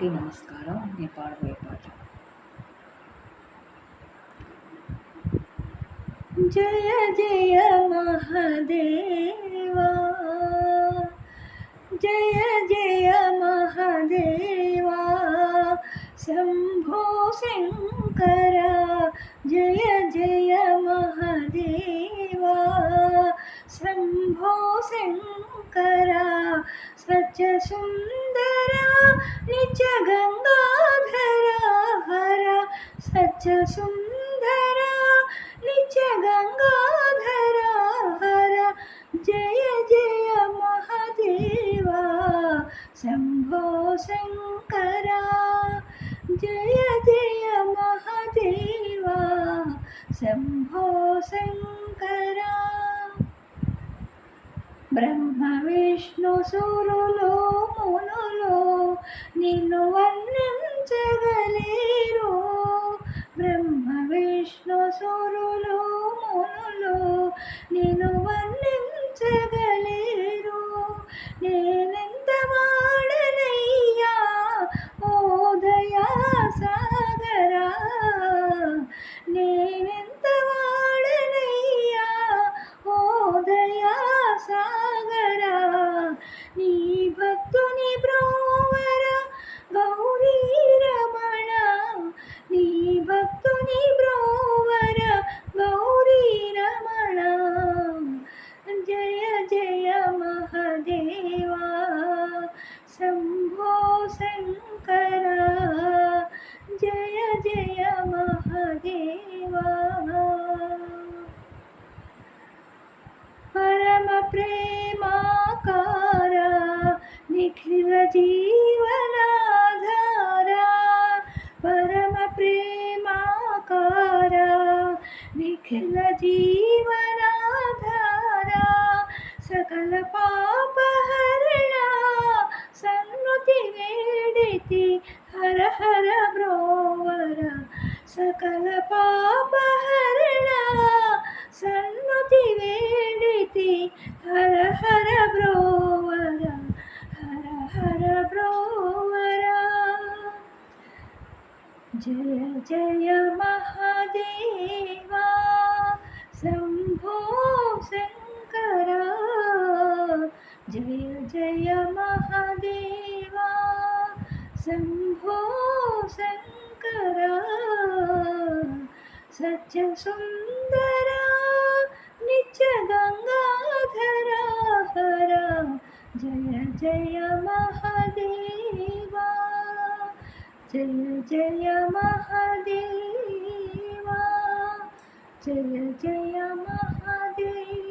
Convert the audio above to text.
అందరికీ నమస్కారం. నేను పాడబోయే పాట జయ జయ మహాదేవా, జయ జయ మహాదేవా, శంభో శంకర జయ జయ మహాదేవా, శంభో శంకర సత్య సుందర నిత్య గంగాధర హర, సత్య సుందర నిత్య గంగాధర హర, జయ జయ మహాదేవా శంభో శంకర, జయ జయ మహాదేవా శంభో శంకర. బ్రహ్మ విష్ణు సురులు మునులు నిన్ను వర్ణించగలేరు, బ్రహ్మ విష్ణు సురులు మునులు నిన్ను వర్ణించగలేరు. నేనెంత వాడనయ్యా ఓ దయా సాగరా, నేనెంత వాడనయ్యా ఓ దయా సాగరా, నీ భక్తుని బ్రోవర గౌరీ రమణ, నీ భక్తుని బ్రోవర గౌరీ రమణ, జయ జయ మహాదేవా శంభో శంకర, జయ జయ మహాదేవా. పరమ ప్రేమాకార నిఖిల జీవనాధార, పరమ ప్రేమాకార నిఖిల జీవనాధార, సకల పాపహరణ సన్నుతి వేడితి హర హర బ్రోవర, సకల పాపహరణ సన్నుతి వేడితి హర హర బ్రోవర, హర హర బ్రోవర. జయ జయ మహాదేవా శంభో శంకర, జయ జయ మహాదేవా శంభో శంకర, సత్య సుందర నిత్య గంగాధర హర, జయ జయ మహాదేవా, జయ జయ మహాదేవా, జయ జయ మహాదేవా.